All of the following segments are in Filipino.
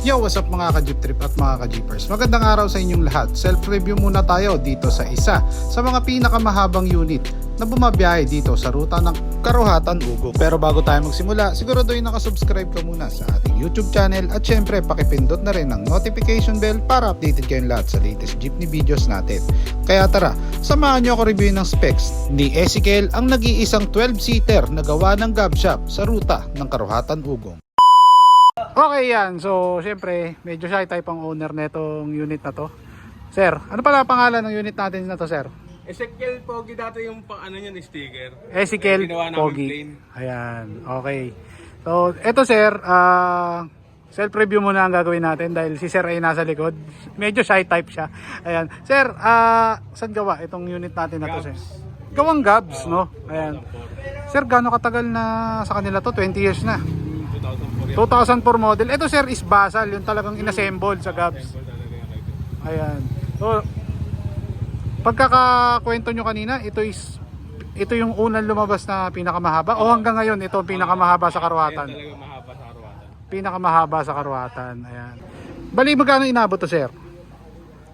Yo, what's up mga ka-jeep trip at mga ka-jeepers? Magandang araw sa inyong lahat. Self-review muna tayo dito sa isa sa mga pinakamahabang unit na bumabiyahe dito sa ruta ng Karuhatan Ugong. Pero bago tayo magsimula, siguraduhin nakasubscribe ka muna sa ating YouTube channel at syempre pakipindot na rin ng notification bell para updated kayong lahat sa latest jeepney videos natin. Kaya tara, samahan nyo ako review ng specs ni Ezekiel, ang nag-iisang 12-seater na gawa ng Gabshop sa ruta ng Karuhatan Ugong. Okay yan, so syempre medyo shy type ang owner netong unit na to. Sir, ano pala pangalan ng unit natin na to, sir? Ezekiel Pogi dati yung pang ano niyan, sticker. Ezekiel Ginawa namin Pogi. plain. Ayan, okay. So eto sir, self-review muna ang gagawin natin dahil si sir ay nasa likod. Medyo shy type siya. Ayan. Sir, saan gawa itong unit natin na to, sir? Gawang Gabs, no? Ayan. Sir, gaano katagal na sa kanila to? 20 years na. 2004 model. Ito sir is Basal, yung talagang inassemble sa Gabs. Ayan. So, pagkakakwento nyo kanina, ito yung unang lumabas na pinakamahaba o hanggang ngayon ito ang pinakamahaba sa Karuhatan. Talaga mahaba sa Karuhatan. Pinakamahaba sa Karuhatan. Ayan. Bali magkano inabot to, sir?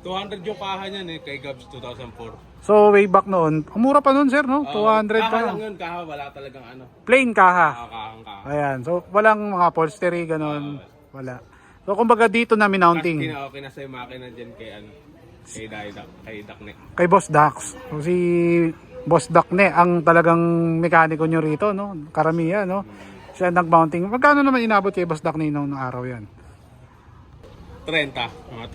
200 yung kaha niyan kay Gabs 2004. So way back noon, mura pa noon sir, no? 200 kaha pa lang lang. yun, kaha wala talagang ano. Plain kaha. Kahang kaha. Ayan. So walang mga upholstery ganon. Wala. So kumbaga dito na mounting. Kinasay makina dyan kay ano. Kay Dakne. Kay Boss Dax. So si Boss Dakne ang talagang mekaniko nyo rito, no? Karamihan, no? Siya nag-mounting. Magkano naman inabot kay Boss Dakne nung araw yan? 30, mga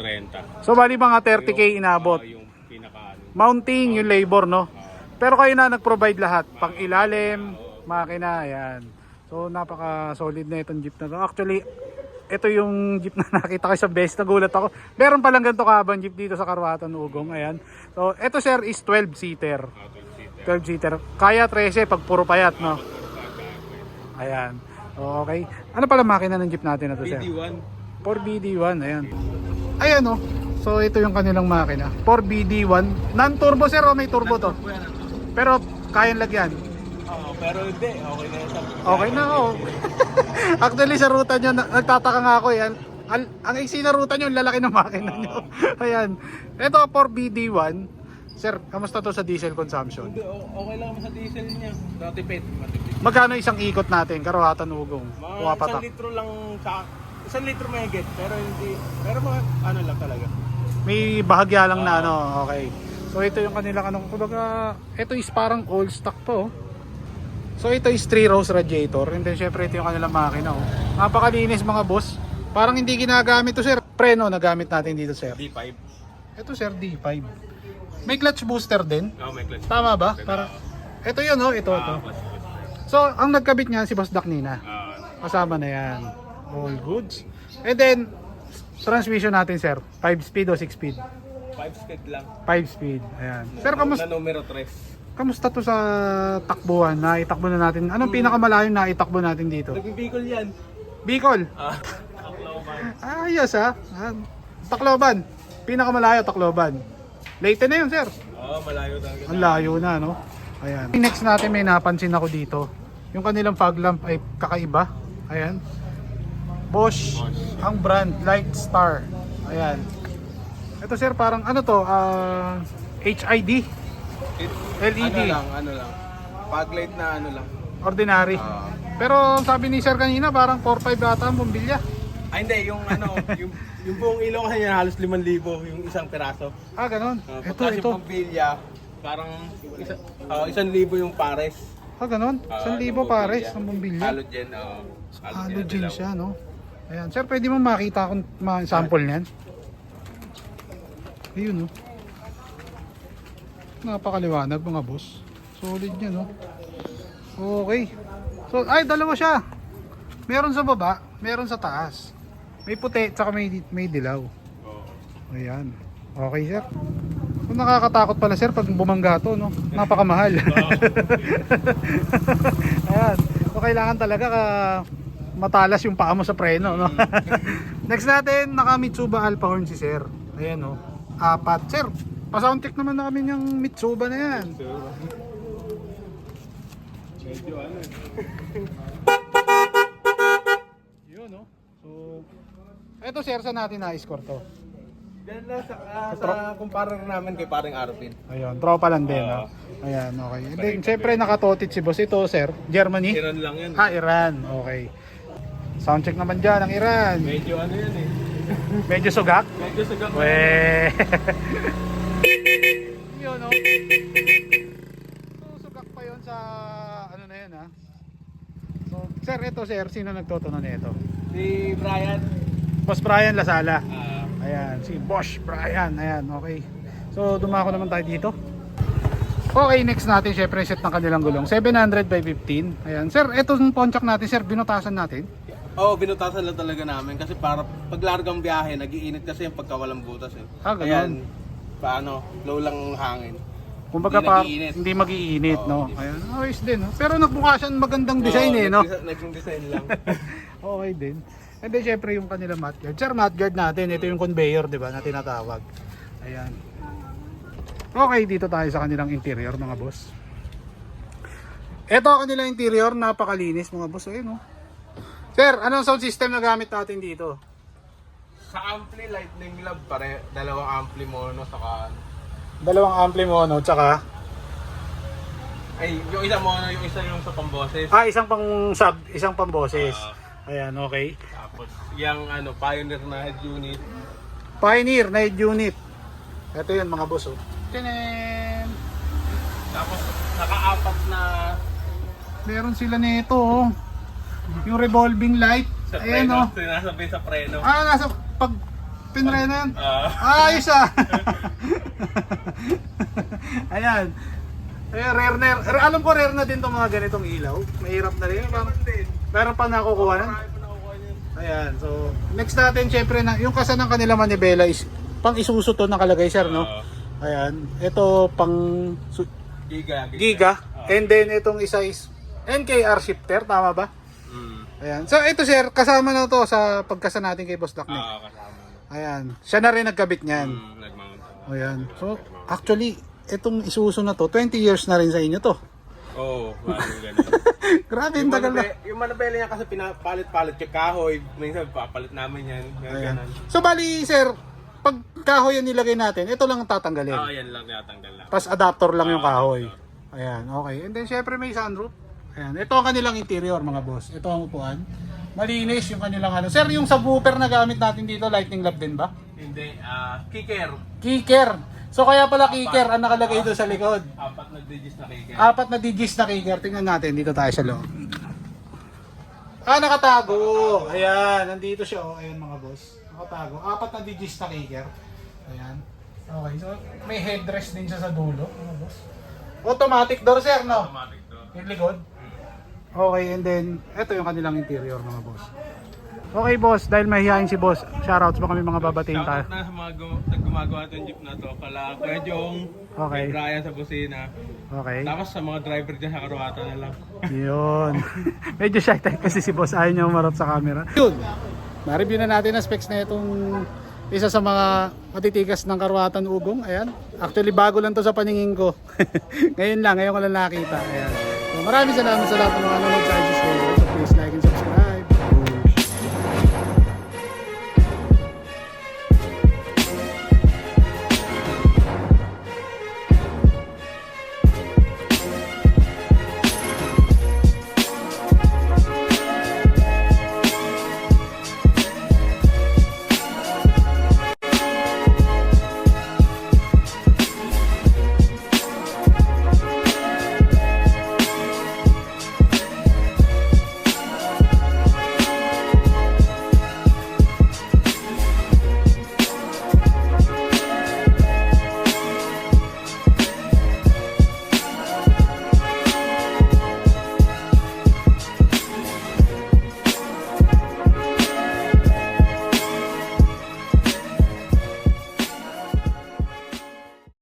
30. So bali mga 30k inabot. Yung pinaka ano. Mounting, yung labor, no? Pero kayo na nag-provide lahat. Pang ilalim, makina, ayan. So napaka solid na itong jeep na to. Actually, ito yung jeep na nakita ko sa best. Nagulat ako. Meron palang ganito kahabang jeep dito sa Karuhatan Ugong. Ayan. So ito sir is 12-seater. 12-seater. Kaya 13 pag puro payat, no? Ayan. So, okay. Ano pala makina ng jeep natin na to, sir? BD1. 4BD1, ayan. Ayan, oh. So ito yung kanilang makina. 4BD1. Non-turbo sir o may turbo to? Pero kayang lagyan. Oo, pero hindi. Okay na yun. Okay na, oh. Actually sa ruta nyo, nagtataka nga ako yan. Ang iksi na ruta nyo, lalaki ng makina nyo. Ayan. Ito 4BD1. Sir, kamusta to sa diesel consumption? Hindi, okay lang sa diesel niya. Matipid. Magkano isang ikot natin, Karuhatan Ugong? Mga Pumapatak. 1 litro lang sa 1 litro may higit, pero hindi, pero mga ano lang talaga. May bahagya lang na ano, okay. So ito yung kanilang ano, kumbaga, ito is parang old stock to. So ito is 3 rows radiator, and then syempre ito yung kanilang makina. Oh. Napakalinis mga boss. Parang hindi ginagamit to sir. Preno na gamit natin dito sir. D5. Ito sir, D5. May clutch booster din. Oh, may clutch. Tama ba? Para ito yun, oh, ito to. So ang nagkabit niya si Boss Daknina. Kasama na yan. All goods. And then transmission natin sir, 5 speed o 6 speed? 5 speed lang. 5 speed. Ayan. Sir, kamusta? Na numero 3. Kamusta to sa takbuhan? Naitakbo na natin. Anong pinakamalayo na itakbo natin dito? Nag-Bicol yan. Bicol. Ayos ha. Tacloban. Pinakamalayo Tacloban. Leyte na yun sir. Oo, malayo talaga. Ang layo na, no? Ayan. Next natin may napansin ako dito. Yung kanilang fog lamp ay kakaiba. Ayan. Bosch. Ang brand Light Star. Ayan. Ito sir parang ano to? HID. LED. Ano lang. Fog light na ano lang. Ordinary. Pero sabi ni sir kanina parang 4-5 yata ang bumbilya. Ay hindi, yung ano, yung buong ilong kanya halos 5,000 yung isang piraso. Ganun. Ito. Yung pambilya, parang 1,000 yung pares. Ganun. 1,000 pares ang bumbilya. Halogen, Halogen siya, no? Ayan. Sir, pwede mo makita kung sample niyan? Ayun, no? Napakaliwanag mga boss. Solid niya, no? Okay. So, ay, dalawa siya. Meron sa baba, meron sa taas. May puti, tsaka may dilaw. Ayan. Okay, sir. Kung nakakatakot pala, sir, pag bumangga to, no? Napakamahal. Ayan. So, kailangan talaga matalas yung paa mo sa preno, no? Next natin, naka Mitsuba Alpha Horn si sir. Ayan, no? 4. Sir, pa-sound check naman na kami ng Mitsuba na yan. Medyo ano Yun, no? So, Ito sir, saan natin na-score to? Diyan lang sa kumpara namin kay paring Arvin. Ayun, tropa lang din. Oo. Ayan, okay. And then, syempre nakatotit si boss. Ito sir, Germany? Iran lang yan. Iran. Okay. Soundcheck naman dyan ang Iran. Medyo ano yan eh. Medyo sugak? Medyo sagang na. Weh. Yun, no? Sugak pa yun sa ano na yun, ha? So, sir, ito sir, sino nagtotono nito? Si Brian. Boss Brian Lasala. Ah, Ayan, si Boss Brian. Ayan, okay. So, dumako naman tayo dito. Okay, next natin, syempre, set ng kanilang gulong. 700 by 15. Ayan. Sir, itong ponchak natin, sir, binutasan natin. Oo, binutasan lang talaga namin kasi para paglargang biyahe, nagiinit kasi yung pagka walang butas eh. Ah, ganun. Ayan, paano, low lang ang hangin. Kumbaga Hindi pa, nag-iinit. hindi mag-iinit, Oo, no? hindi. Ayan, ayos din, no? Pero nagbukasan magandang design, Oo, eh, no? Naging design lang. Okay din. And then, syempre, yung kanila mat guard. Sir, mat guard natin, ito yung conveyor, di ba, na tinatawag. Ayan. Okay, dito tayo sa kanilang interior, mga boss. Ito ang kanilang interior, napakalinis, mga boss. Ayun, no? Sir, anong sound system na gamit natin dito? Sa ampli, lightning lab, dalawang ampli mono, saka Dalawang ampli mono, tsaka ay, yung isa mono, yung isa yung sa pamboses. isang pang sub, isang pang boses. Ayan, okay. Tapos, yung ano, Pioneer na head unit. Pioneer na head unit. Ito yun, mga boss, oh. Tinen! Tapos, naka-apat na Meron sila nito, oh. Yung revolving light. sa Ayan, preno. oh. Sinasabay sa preno. Nasa pag pinreno yan. Ayos, Ayan. Ayan, rare na. Alam ko rare na din itong mga ganitong ilaw. Mahirap na rin. Meron pa nakukuha na. Marami pa nakukuha niyan. Ayan, so next natin syempre na yung kasa ng kanila manibela is pang isuso to nakalagay sir, no? Ayan, ito pang Giga. And then itong isa is NKR shifter, tama ba? Ayan. So ito sir, kasama na to sa pagkasa natin kay Boss Dakne. Kasama. Ayan. Siya na rin nagkabit niyan. Nagmamount. Ayan. So actually, itong isuso na to, 20 years na rin sa inyo to. Oo, parang ganun. Grabe, yung tagal na. Yung manabela niya kasi pinapalit-palit yung kahoy. Minsan papalit namin yan. Ayan. Ganun. So bali sir, pag kahoy yung nilagay natin, ito lang ang tatanggalin. Yan lang natanggal lang. Tapos adapter lang yung kahoy. Ayan, okay. And then syempre may sunroof. Ayan, ito ang kanilang interior mga boss. Ito ang upuan. Malinis yung kanilang ano. Sir, yung subwoofer na gamit natin dito, lightning lab din ba? Hindi, kicker. Kicker. So kaya pala kicker ang nakalagay doon sa likod. 4 na digits na kicker. 4 na digits na kicker. Tingnan natin, dito tayo sa loob. Nakatago. Ayan, nandito siya. Oh. Ayan mga boss. Nakatago. 4 na digits na kicker. Ayan. Okay, so may headrest din siya sa dulo. Mga boss. Automatic door sir, no? Automatic to. Yung likod. Okay, and then ito yung kanilang interior mga boss. Okay boss, dahil mahihayin si boss, shoutouts ba kami mga babatiin tayo? Shoutout na sa mga gumagawa ng jeep na to. Kala Kuya Jong, Okay. kay Brian sa busina. Okay. Tapos sa mga driver dyan sa Karuata na lang. Yun. Medyo shy type kasi si boss, ayaw niya umarap sa camera. Yun. Ma-review na natin ang specs na itong isa sa mga matitigas ng Karuatan Ugong. Ayan. Actually bago lang to sa paningin ko. Ngayon ko lang nakita. Ayan. So, maraming salamat sa lahat ng mga nanonood sa IG Story.